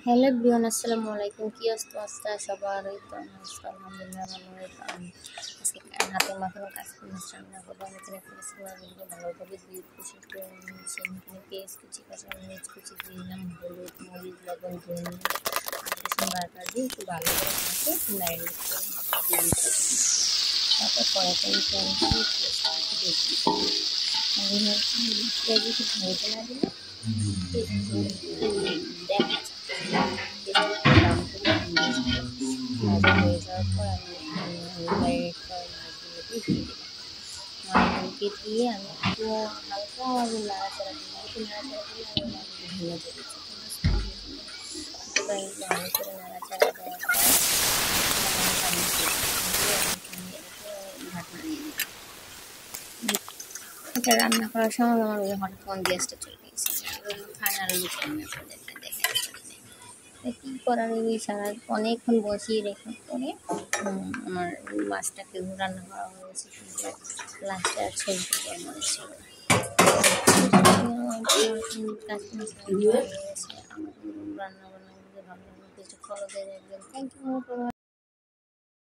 Hello everyone, আসসালামু আলাইকুম। কি অবস্থা সবার? এই তো আমি আছি, আলহামদুলিল্লাহ ভালো। এই তো আমি আজকে হাতে মাখানো কাঁচামরিচ রান্না করবো। আমি এখানে কাঁচামরিচগুলো ভালোভাবে দিয়ে কুচি করে নিয়েছি। আমি এখানে পেঁয়াজ কুচি, কাঁচামরিচ কুচি দিয়ে দিলাম, হলুদ, মরিচ, লবণ, ধনিয়া, আদা রসুন বাটা দিয়ে একটু ভালো করে মাখে ম্যারিনেট করে দিয়ে দিচ্ছি। তারপর কড়াইতে আমি তেল দিয়ে পেঁয়াজটা একটু দিয়ে দিচ্ছি। পেঁয়াজ একটু ভেজে না দিলে দেখা যায় ব্রাউন করে ভাজা হয়ে যাওয়ার পর আমি ম্যারিনেট করা মাছগুলোকে দিয়ে দিলাম। মাছগুলোকে দিয়ে আমি একটু হালকা নাড়াচাড়া দিই, একটু নাড়াচাড়া দিলে আমি মাছগুলো ভেঙে যাবে, ছোটো মাছ তো একটু ভালো করে নাড়াচাড়া দেওয়ার পর আমি পানি দিয়ে ঢাকনা দিয়ে দিই। এটা রান্না করার সময় আমার ওই হঠাৎ ফোন গ্যাসটা চলে গেছে। ফাইনাল লুক আমি আপনাদেরকে দেখাতে পারি না। কী করার, ওই সারা অনেকক্ষণ বসিয়ে রেখে পরে আমার মাছটাকে রান্না করা হয়েছে, কিন্তু লাস্টে আর ছবিটা কেমন ছিল। আমার রান্না বান্নাগুলো ভালো কিছু ফলো দিয়ে রাখবেন। Thank you.